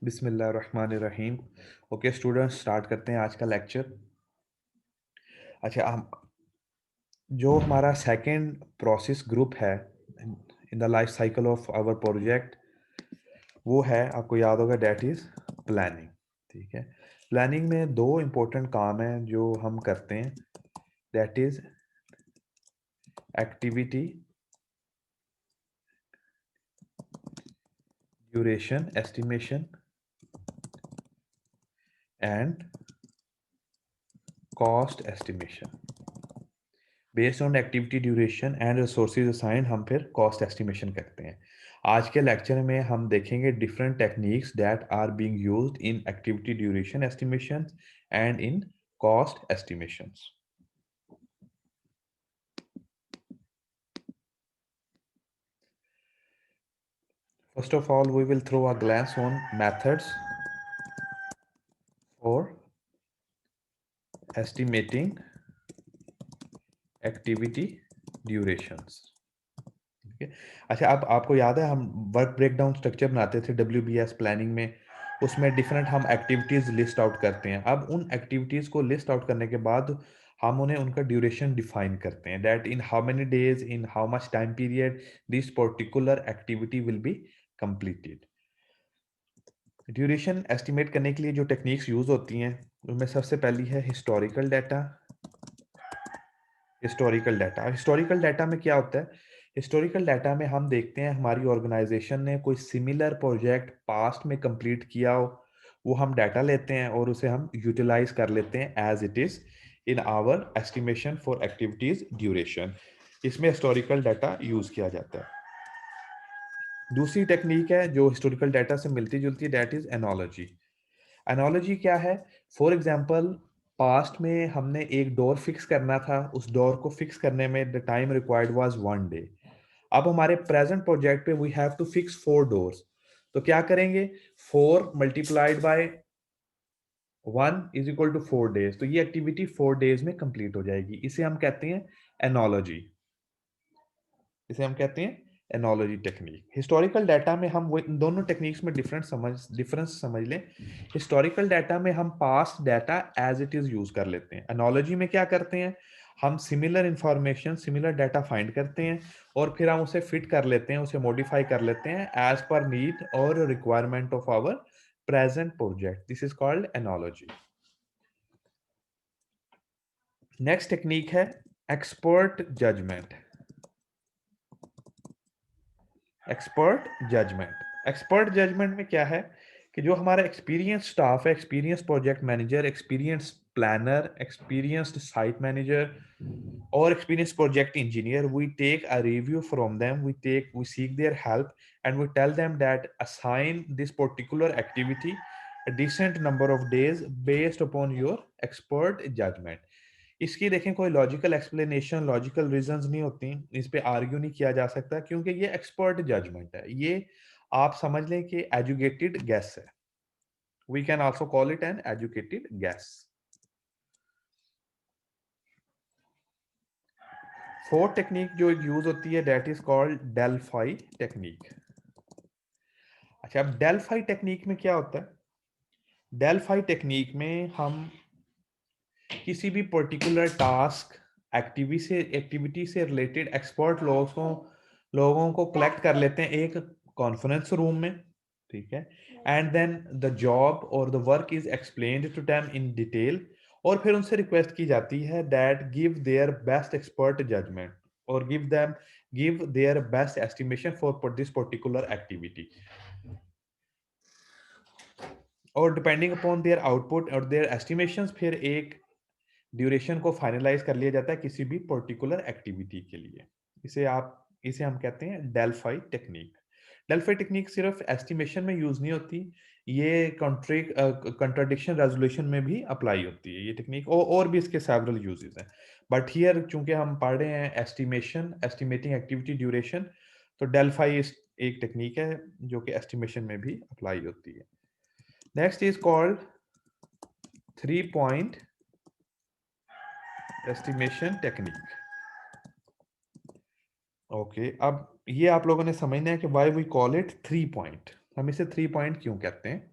बिस्मिल्लाहिर्रहमानिर्रहीम। Okay students, start करते हैं आज का लेक्चर। अच्छा, हम जो हमारा सेकंड प्रोसेस ग्रुप है in the life cycle of our project, वो है, आपको याद होगा, दैट इज़ प्लानिंग। ठीक है। प्लानिंग में दो इम्पोर्टेंट काम हैं जो हम करते हैं, that is activity duration estimation and cost estimation. Based on activity duration and resources assign हम फिर कॉस्ट एस्टिमेशन करते हैं। आज के लेक्चर में हम देखेंगे different techniques that are being used in activity duration estimation and in cost estimations. First of all, we will throw a glance on methods for estimating activity durations. ठीक है। अच्छा, अब आपको याद है हम वर्क ब्रेकडाउन स्ट्रक्चर बनाते थे WBS प्लानिंग में, उसमें डिफरेंट हम एक्टिविटीज़ लिस्ट आउट करते हैं। अब उन एक्टिविटीज़ को लिस्ट आउट करने के बाद हम उन्हें उनका ड्यूरेशन डिफाइन करते हैं, that in how many days, in how much time period this particular activity will be completed. Duration estimate करने के लिए जो टेक्निक्स यूज़ होती हैं उनमें सबसे पहली है हिस्टोरिकल डाटा। हिस्टोरिकल डाटा में क्या होता है? हिस्टोरिकल डाटा में हम देखते हैं हमारी ऑर्गेनाइजेशन ने कोई सिमिलर प्रोजेक्ट पास्ट में कंप्लीट किया हो, वो हम डाटा लेते हैं और उसे हम यूटिलाइज कर लेते हैं as it is in our estimation for activities duration. इसमें हिस्टोरिकल डाटा यूज किया जाता है। दूसरी टेक्निक है जो हिस्टोरिकल डाटा से मिलती जुलती है, दैट इज एनोलॉजी। एनोलॉजी क्या है? फॉर एग्जांपल, पास्ट में हमने एक डोर फिक्स करना था, उस डोर को फिक्स करने में the time required was 1 day. अब हमारे प्रेजेंट प्रोजेक्ट पे we have to fix 4 doors. तो क्या करेंगे? 4 × 1 = 4 डेज, तो ये एक्टिविटी 4 डेज में कंप्लीट हो जाएगी। इसे हम कहते हैं एनोलॉजी। इसे हम कहते हैं एनोलॉजी टेक्निक। हिस्टोरिकल डाटा में हम वो इन दोनों टेक्निक्स में डिफरेंस समझ लें। हिस्टोरिकल डाटा में हम past data as it is use कर लेते हैं। एनोलॉजी में क्या करते हैं? हम similar information, similar data find करते हैं और फिर हम उसे फिट कर लेते हैं, उसे मॉडिफाई कर लेते हैं एज पर नीड और requirement of our present project. This is called analogy. Next technique है एक्सपर्ट जजमेंट। एक्सपर्ट जजमेंट में क्या है कि जो हमारा एक्सपीरियंस स्टाफ है, experience project manager, experience planner, experienced site manager और experience project engineer, we take a review from them, we seek their help and we tell them that assign this particular activity a decent number of days based upon your expert judgment। इसकी देखें कोई logical explanation, logical reasons नहीं होती, इस पे argue नहीं किया जा सकता क्योंकि ये एक्सपर्ट जजमेंट है। ये आप समझ लें कि एजुकेटेड गैस है। We can also call it an educated guess. Fourth technique जो यूज होती है, that is called Delphi technique. अच्छा, अब डेल्फाई टेक्निक में क्या होता है? डेल्फाई टेक्निक में हम किसी भी पर्टिकुलर टास्क, एक्टिविटी से रिलेटेड एक्सपर्ट लोगों को कलेक्ट कर लेते हैं एक कॉन्फ्रेंस रूम में। ठीक है। एंड देन द जॉब और the work is explained to them in detail और फिर उनसे रिक्वेस्ट की जाती है that give their best expert judgment और give their best estimation for this particular activity. और डिपेंडिंग अपॉन देयर आउटपुट और देयर एस्टिमेशंस फिर एक ड्यूरेशन को फाइनलाइज कर लिया जाता है किसी भी पर्टिकुलर एक्टिविटी के लिए। इसे हम कहते हैं डेल्फाई टेक्निक। डेल्फाई टेक्निक सिर्फ एस्टिमेशन में यूज नहीं होती, ये कंट्राडिक्शन रेजोल्यूशन में भी अप्लाई होती है ये टेक्निक, और भी इसके सेवरल यूजेस हैं। बट हियर चूंकि हम पढ़ रहे हैं एस्टिमेटिंग एक्टिविटी ड्यूरेशन, तो डेल्फाई एक टेक्निक है जो कि एस्टिमेशन में भी अप्लाई होती है। Next is called 3 point estimation technique. Okay, अब ये आप लोगों ने समझना है कि why we call it 3 point. हम इसे 3 पॉइंट क्यों कहते हैं?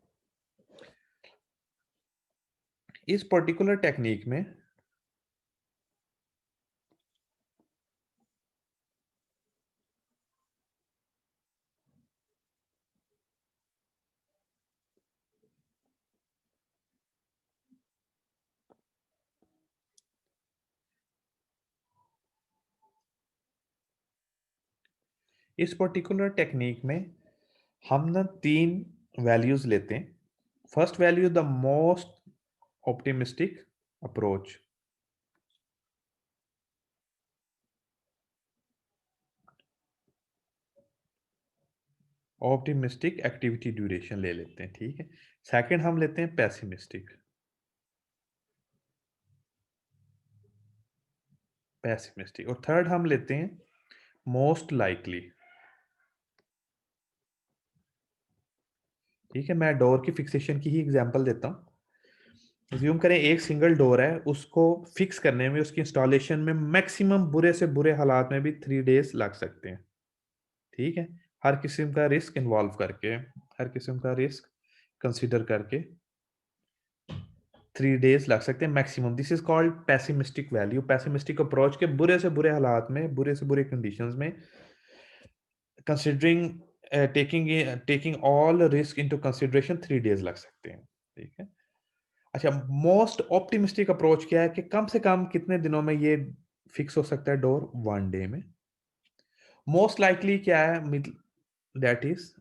इस पर्टिकुलर टेक्निक में हम ना 3 वैल्यूज़ लेते हैं। First value the most optimistic approach. Optimistic activity duration ले लेते हैं, ठीक है। सेकंड हम लेते हैं पेसिमिस्टिक। पेसिमिस्टिक और थर्ड हम लेते हैं मोस्ट लाइकली। ठीक है, मैं डोर की फिक्सेशन की ही एग्जांपल देता हूँ। अज्यूम करें एक सिंगल डोर है, उसको फिक्स करने में, उसकी इंस्टॉलेशन में मैक्सिमम बुरे से बुरे हालात में भी 3 डेज़ लग सकते हैं, ठीक है? हर किस्म का रिस्क इन्वॉल्व करके, हर किस्म का रिस्क कंसीडर करके 3 डेज़ लग सकते हैं maximum. This is called pessimistic value. Pessimistic approach के बुरे से बुरे हालात में, बुरे से बुरे कंडीशंस में considering taking all risk into consideration 3 days लग सकते हैं, ठीक है? अच्छा, मोस्ट ऑप्टिमिस्टिक अप्रोच क्या है कि कम से कम कितने दिनों में ये फिक्स हो सकता है डोर? 1 डे में। मोस्ट लाइकली क्या है? मिड दैट इज़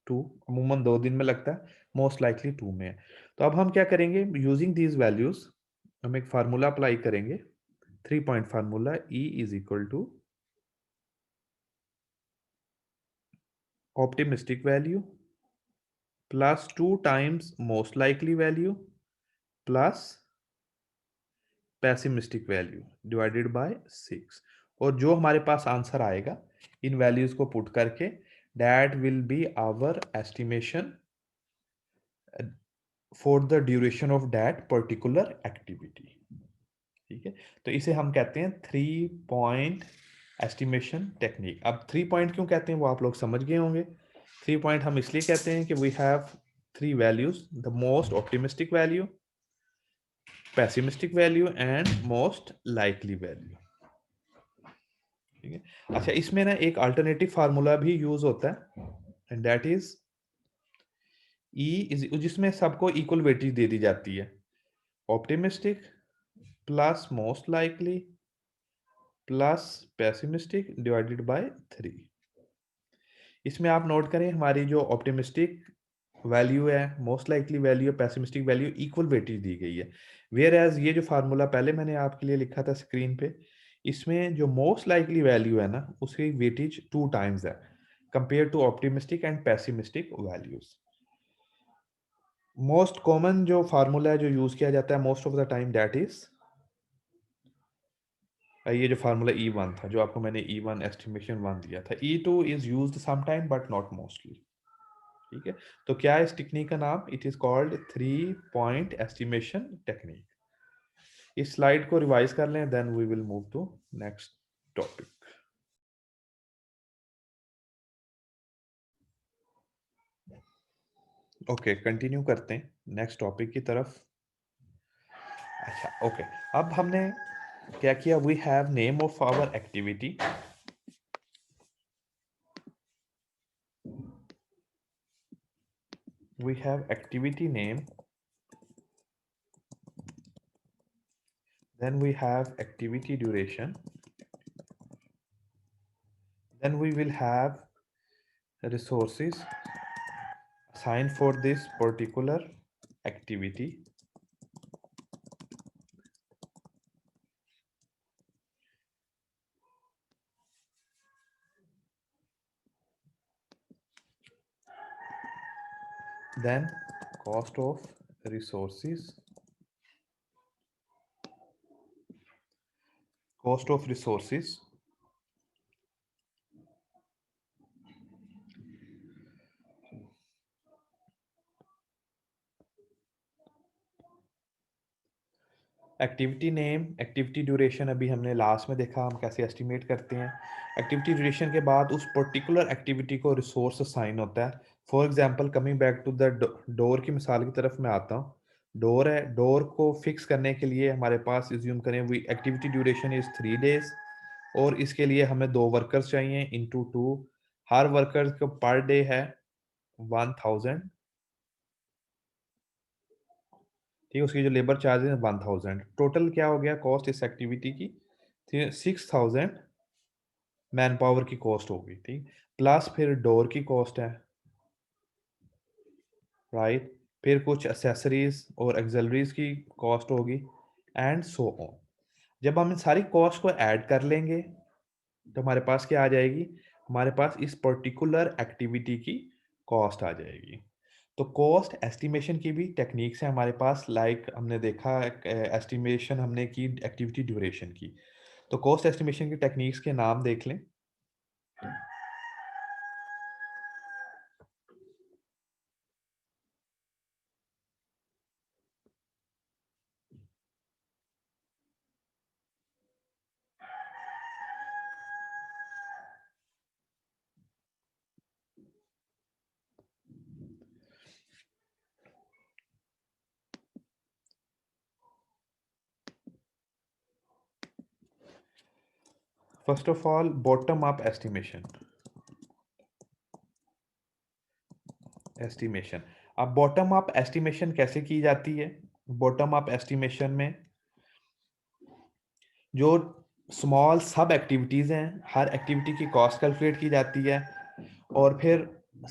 2, अमूमन 2 दिन में लगता है, मोस्ट लाइकली 2 में है। तो अब हम क्या करेंगे? यूजिंग दीज़ वैल्यूज़ हम एक फार्मूला अप्लाई करेंगे, 3 point formula E is equal to optimistic value plus 2 times most likely value plus pessimistic value divided by 6। और जो हमारे पास आंसर आएगा इन वैल्यूज को पुट करके, that will be our estimation for the duration of that particular activity. ठीक है, तो इसे हम कहते हैं 3 पॉइंट एस्टिमेशन टेक्निक। अब 3 पॉइंट क्यों कहते हैं वो आप लोग समझ गए होंगे। 3 पॉइंट हम इसलिए कहते हैं कि we have 3 values, the most optimistic value, pessimistic value and most likely value. ठीक है। अच्छा, इसमें ना एक अल्टरनेटिव फार्मूला भी यूज होता है and that is E is, जिसमें सबको इक्वल वेटेज दे दी जाती है। Optimistic plus most likely plus pessimistic divided by 3। इसमें आप नोट करें हमारी जो ऑप्टिमिस्टिक वैल्यू है, मोस्ट लाइकली वैल्यू है, पेसिमिस्टिक वैल्यू इक्वल वेटेज दी गई है। वेयर एज ये जो फार्मूला पहले मैंने आपके लिए लिखा था स्क्रीन पे, इसमें जो मोस्ट लाइकली वैल्यू है ना, उसकी वेटेज 2 टाइम्स है compare to optimistic and pessimistic values. Most common जो फार्मूला है जो यूज किया जाता है most of the time, that is ये जो फार्मूला E1 था, जो आपको मैंने E1 एस्टिमेशन 1 दिया था। E2 is used some time but not mostly. ठीक है, तो क्या है इस टेक्निक का नाम? It is called 3 point estimation technique. इस स्लाइड को रिवाइज कर लें, then we will move to next topic. Okay, continue करते हैं नेक्स्ट टॉपिक की तरफ। अच्छा, ओके, अब हमने क्या किया? We have name of our activity. We have activity name, then we have activity duration, then we will have resources assigned for this particular activity, then cost of resources, cost of resources, activity name, activity duration अभी हमने last में देखा हम कैसे estimate करते हैं। Activity duration के बाद उस पर्टिकुलर एक्टिविटी को रिसोर्स असाइन होता है। For example, coming back to the door की मिसाल की तरफ मैं आता हूँ, डोर है, डोर को फिक्स करने के लिए हमारे पास एज्यूम करें we activity duration is 3 days और इसके लिए हमें 2 वर्कर्स चाहिए इंटू 2 हर वर्कर को पर डे है 1000 ठीक है, उसकी जो लेबर चार्ज है 1000 टोटल क्या हो गया कॉस्ट इस एक्टिविटी की 6000 मैन पावर की कॉस्ट होगी, ठीक? प्लस फिर डोर की कॉस्ट है, राइट? फिर कुछ एक्सेसरीज़ और ऑक्सिलरीज़ की कॉस्ट होगी एंड सो ऑन। जब हम इन सारी कॉस्ट को ऐड कर लेंगे, तो हमारे पास क्या आ जाएगी? हमारे पास इस पर्टिकुलर एक्टिविटी की कॉस्ट आ जाएगी। तो कॉस्ट एस्टिमेशन की भी टेक्निक्स हैं हमारे पास लाइक हमने देखा एस्टिमेशन हमने की एक्टिविटी ड्यूरेशन की। तो कॉस्ट एस्टिमेशन की टेक्निक्स के नाम देख लें। First of all bottom up estimation estimation अब बॉटम अप एस्टिमेशन कैसे की जाती है? बॉटम अप एस्टिमेशन में जो स्मॉल सब एक्टिविटीज़ हैं, हर एक्टिविटी की कॉस्ट कैलकुलेट की जाती है और फिर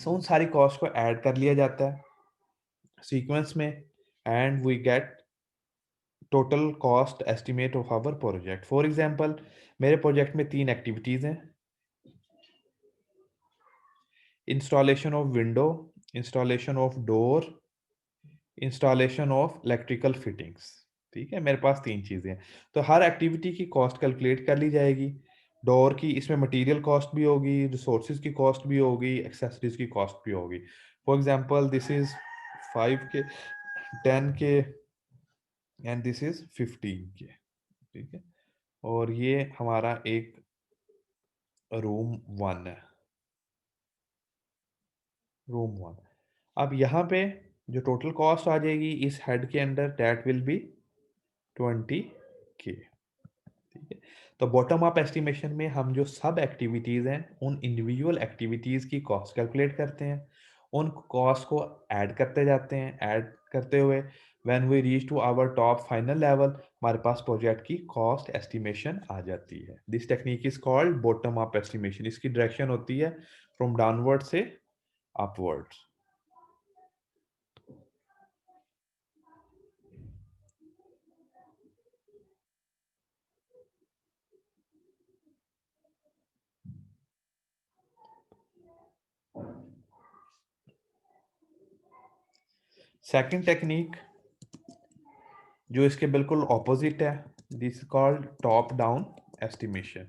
उन सारी कॉस्ट को ऐड कर लिया जाता है सीक्वेंस में and we get total cost estimate of our project. For example मेरे प्रोजेक्ट में 3 एक्टिविटीज़ हैं, installation of window, installation of door, installation of electrical fittings. ठीक है, मेरे पास 3 चीज़ें हैं। तो हर एक्टिविटी की कॉस्ट कैलकुलेट कर ली जाएगी। डोर की इसमें मटेरियल कॉस्ट भी होगी, रिसोर्सेज़ की कॉस्ट भी होगी, एक्सेसरीज़ की कॉस्ट भी होगी। फॉर एग्जांपल दिस इज़ 5 के, 10 के एंड दिस इज़ 15 के। ठीक है? और ये हमारा एक रूम 1 है, रूम 1। अब यहाँ पे जो टोटल कॉस्ट आ जाएगी इस हेड के अंडर दैट विल बी 20 के। ठीक है? तो बॉटम अप एस्टिमेशन में हम जो सब एक्टिविटीज़ हैं, उन इंडिविजुअल एक्टिविटीज़ की कॉस्ट कैलकुलेट करते हैं। उन कॉस्ट को ऐड करते जाते हैं, ऐड करते हुए when we reach to our top final level हमारे पास प्रोजेक्ट की कॉस्ट एस्टिमेशन आ जाती है। This technique is called bottom up estimation. इसकी डायरेक्शन होती है फ्रॉम डाउनवर्ड से अपवर्ड्स। सेकंड टेक्निक जो इसके बिल्कुल ऑपोजिट है, this is called top down estimation.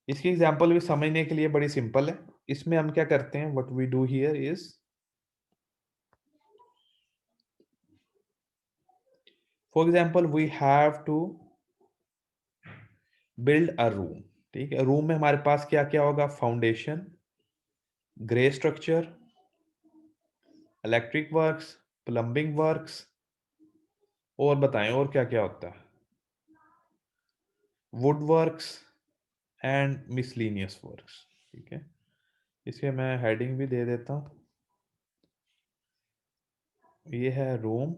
इसकी एग्जांपल भी समझने के लिए बड़ी सिंपल है। इसमें हम क्या करते हैं, what we do here is for example we have to build a room. ठीक है, रूम में हमारे पास क्या क्या होगा, foundation, grey structure, electric works, plumbing works, और बताएं और क्या क्या होता है, wood works and miscellaneous works. ठीक है, इसे मैं हेडिंग भी दे देता हूँ। ये है room,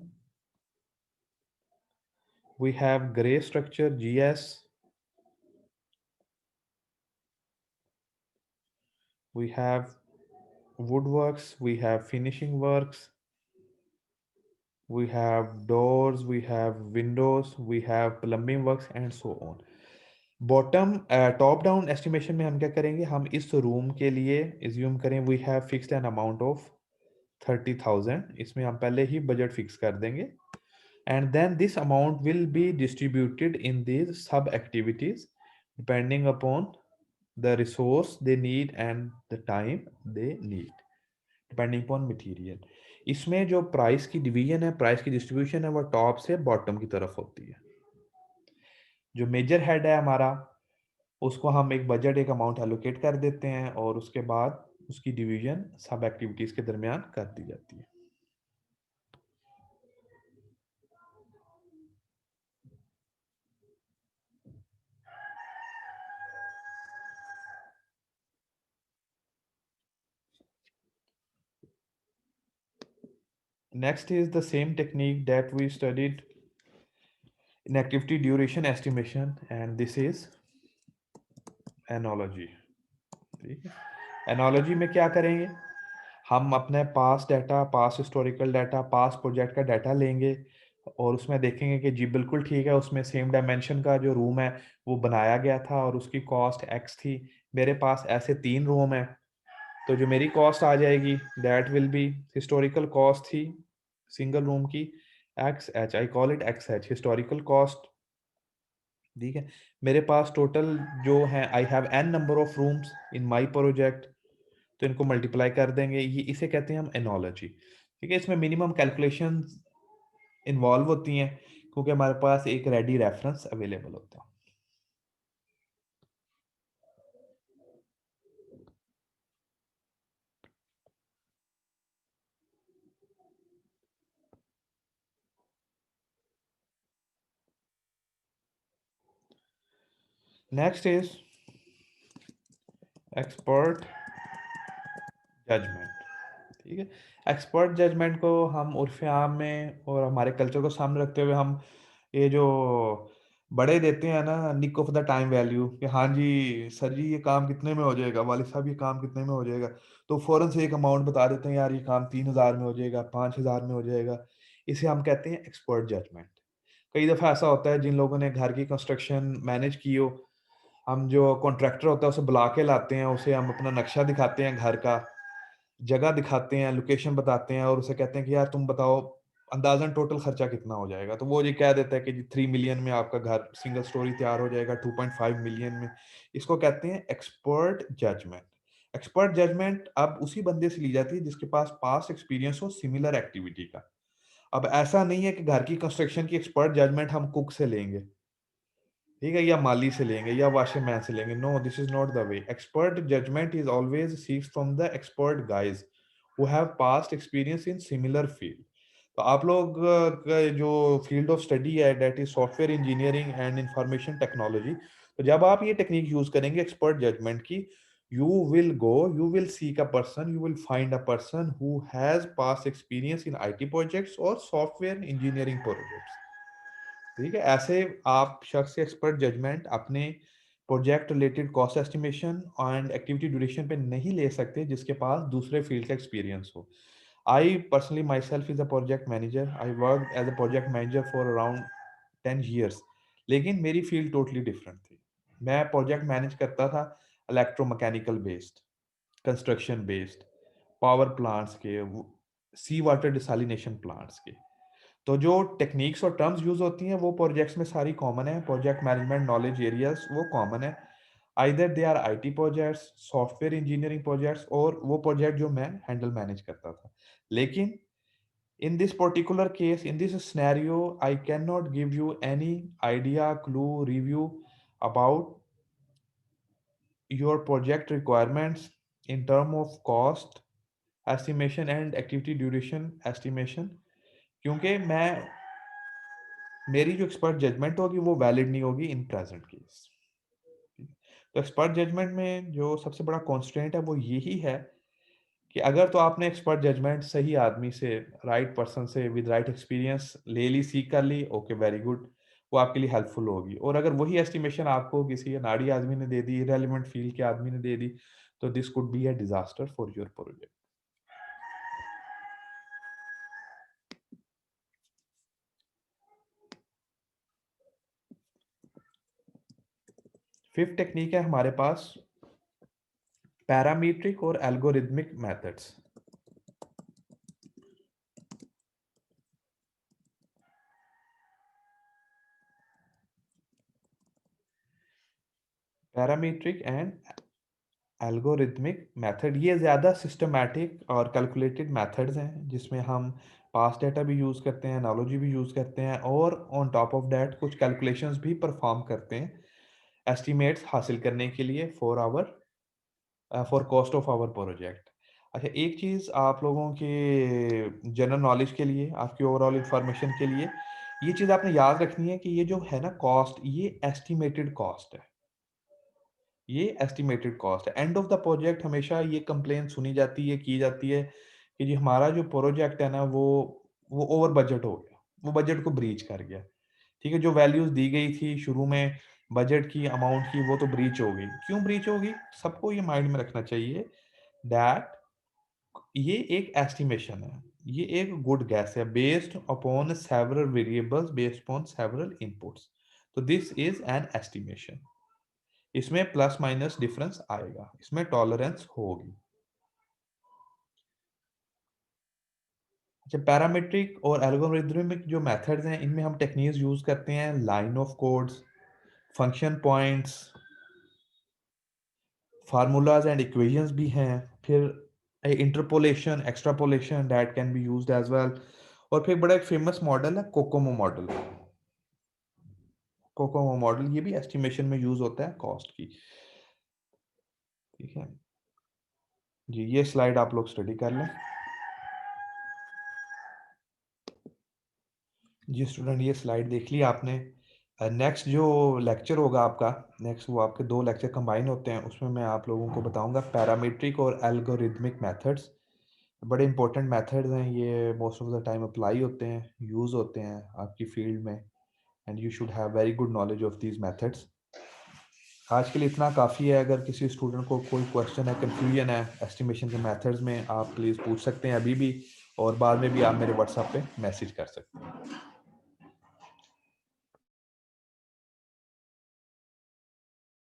we have grey structure GS, we have woodworks, we have finishing works, we have doors, we have windows, we have plumbing works and so on। Bottom top down estimation में हम क्या करेंगे, हम इस रूम के लिए assume करें we have fixed an amount of 30,000। इसमें हम पहले ही बजट फिक्स कर देंगे and then this amount will be distributed in these सब activities depending upon the resource they need and the time they need depending upon material। इसमें जो price की डिवीजन है, प्राइस की डिस्ट्रीब्यूशन है, वो टॉप से बॉटम की तरफ होती है। जो मेजर हेड है हमारा, उसको हम एक बजट एक अमाउंट एलोकेट कर देते हैं और उसके बाद उसकी डिवीजन सब एक्टिविटीज के दरमियान कर दी जाती है। Next is the same technique that we studied in activity duration estimation, and this is analogy. ठीक है, एनोलॉजी में क्या करेंगे, हम अपने पास डाटा, पास हिस्टोरिकल डाटा, पास प्रोजेक्ट का डाटा लेंगे और उसमें देखेंगे कि जी बिल्कुल ठीक है, उसमें सेम डायमेंशन का जो रूम है वो बनाया गया था और उसकी कॉस्ट एक्स थी। मेरे पास ऐसे 3 रूम हैं, तो जो मेरी कॉस्ट आ जाएगी that will B, historical cost थी सिंगल रूम की x H, I call it x H historical cost. ठीक है, मेरे पास टोटल जो है, I have an number of rooms in my project, तो इनको मल्टीप्लाई कर देंगे, ये इसे कहते हैं हम एनोलॉजी। ठीक है, इसमें मिनिमम कैलकुलेशंस इन्वॉल्व होती हैं क्योंकि हमारे पास एक रेडी रेफरेंस अवेलेबल होता है। Next is expert judgement. ठीक है, एक्सपर्ट जजमेंट को हम उर्फ आम में और हमारे कल्चर को सामने रखते हुए हम ये जो बड़े देते हैं ना nick of the time value कि हाँ जी सर जी ये काम कितने में हो जाएगा, वालिद साहब ये काम कितने में हो जाएगा, तो फौरन से एक अमाउंट बता देते हैं यार ये काम 3,000 में हो जाएगा, 5,000 में हो जाएगा। इसे हम कहते हैं एक्सपर्ट जजमेंट। कई दफ़ा ऐसा होता है जिन लोगों ने घर की कंस्ट्रक्शन मैनेज की हो, हम जो कॉन्ट्रैक्टर होता है उसे बुला के लाते हैं, उसे हम अपना नक्शा दिखाते हैं घर का, जगह दिखाते हैं, लोकेशन बताते हैं और उसे कहते हैं कि यार तुम बताओ अंदाज़न टोटल खर्चा कितना हो जाएगा? तो वो ये कह देता है कि जी 3 मिलियन में आपका घर सिंगल स्टोरी तैयार हो जाएगा, 2.5 मिलियन में। इसको कहते हैं एक्सपर्ट जजमेंट। एक्सपर्ट जजमेंट अब उसी बंदे से ली जाती है जिसके पास पास्ट एक्सपीरियंस हो सिमिलर एक्टिविटी का। अब ऐसा नहीं है कि घर की कंस्ट्रक्शन की एक्सपर्ट जजमेंट हम कुक से लेंगे, ठीक है? या माली से लेंगे या वाशरमैन से लेंगे। No, this is not the way. Expert judgement is always seeks from the expert guys who have past experience in similar field. तो आप लोग का जो फील्ड ऑफ स्टडी है that is software engineering and information technology, तो जब आप ये टेक्निक यूज़ करेंगे एक्सपर्ट जजमेंट की, you will seek a person, you will find a person who has past experience in IT projects or software engineering projects। ठीक है, ऐसे आप शख्स एक्सपर्ट जजमेंट अपने project related cost estimation and activity duration पे नहीं ले सकते जिसके पास दूसरे फील्ड का एक्सपीरियंस हो। I personally myself is a project manager, I work as a project manager for around 10 years, लेकिन मेरी फील्ड टोटली डिफरेंट थी। मैं प्रोजेक्ट मैनेज करता था electromechanical based, construction based, power plants के, सी वाटर डिसैलिनेशन प्लांट्स के। तो जो टेक्निक्स और टर्म्स यूज़ होती हैं वो प्रोजेक्ट्स में सारी कॉमन है, प्रोजेक्ट मैनेजमेंट नॉलेज एरियाज़ वो कॉमन है। Either they are IT projects, software engineering projects और वो प्रोजेक्ट जो मैं हैंडल मैनेज करता था। लेकिन in this particular case, in this scenario, I cannot give you any idea, clue, review about your project requirements in term of cost estimation and activity duration estimation, क्योंकि मैं मेरी जो expert judgement होगी वो valid नहीं होगी in present case. तो expert judgment में जो सबसे बड़ा कॉन्स्ट्रेंट है वो यही है कि अगर तो आपने एक्सपर्ट जजमेंट सही आदमी से, राइट पर्सन से विद राइट एक्सपीरियंस ले ली, सीख कर ली, ओके वेरी गुड, वो आपके लिए हेल्पफुल होगी। और अगर वही एस्टिमेशन आपको किसी अनाड़ी आदमी ने दे दी, इररिलेवेंट फील्ड के आदमी ने दे दी, तो this could be a disaster for your project. Fifth technique है हमारे पास पैरामीट्रिक और algorithmic methods. Parametric and algorithmic method ये ज़्यादा सिस्टमैटिक और कैलकुलेटेड मेथड्स हैं जिसमें हम पास्ट डाटा भी यूज़ करते हैं, एनालॉजी भी यूज़ करते हैं और ऑन टॉप ऑफ दैट कुछ कैलकुलेशंस भी परफॉर्म करते हैं एस्टिमेट्स हासिल करने के लिए for cost of our project. अच्छा, एक चीज़ आप लोगों के जनरल नॉलेज के लिए, आपकी ओवरऑल इंफॉर्मेशन के लिए, ये चीज़ आपने याद रखनी है कि ये जो है ना कॉस्ट, ये एस्टिमेटेड कॉस्ट है। ये एस्टिमेटेड कॉस्ट है। एंड ऑफ द प्रोजेक्ट हमेशा ये कंप्लेंट सुनी जाती है, की जाती है कि जी हमारा जो प्रोजेक्ट है ना वो वो ओवर बजट हो गया, वो बजट को ब्रीच कर गया। ठीक है, जो वैल्यूज़ दी गई थी शुरू में बजट की, अमाउंट की, वो तो ब्रीच हो गई। क्यों ब्रीच होगी? सबको ये माइंड में रखना चाहिए दैट ये एक एस्टिमेशन है, ये एक गुड गैस है based upon several variables, based upon several inputs. तो दिस इज़ एन एस्टिमेशन। इसमें प्लस माइनस डिफरेंस आएगा, इसमें टॉलरेंस होगी। अच्छा, पैरामीट्रिक और एल्गोरिथमिक जो मेथड्स हैं, इनमें हम टेक्निक्स यूज़ करते हैं line of codes, function points, formulas and equations भी हैं, फिर interpolation, extrapolation that can be used as well. और फिर बड़ा एक फेमस मॉडल है कोकोमो मॉडल। कोकोमो मॉडल ये भी एस्टिमेशन में यूज होता है कॉस्ट की। ठीक है जी, ये स्लाइड आप लोग स्टडी कर लें। जी स्टूडेंट, ये स्लाइड देख ली आपने। नेक्स्ट जो लेक्चर होगा आपका, नेक्स्ट वो आपके दो लेक्चर कंबाइन होते हैं, उसमें मैं आप लोगों को बताऊंगा पैरामीट्रिक और एल्गोरिथमिक मेथड्स। बड़े इंपॉर्टेंट मेथड्स हैं ये, most of the time apply होते हैं, यूज़ होते हैं आपकी फील्ड में, and you should have very good knowledge of these methods. आज के लिए इतना काफ़ी है। अगर किसी स्टूडेंट को कोई क्वेश्चन है, कन्फ्यूजन है एस्टिमेशन के मेथड्स में, आप प्लीज़ पूछ सकते हैं अभी भी, और बाद में भी आप मेरे व्हाट्सएप पे मैसेज कर सकते हैं।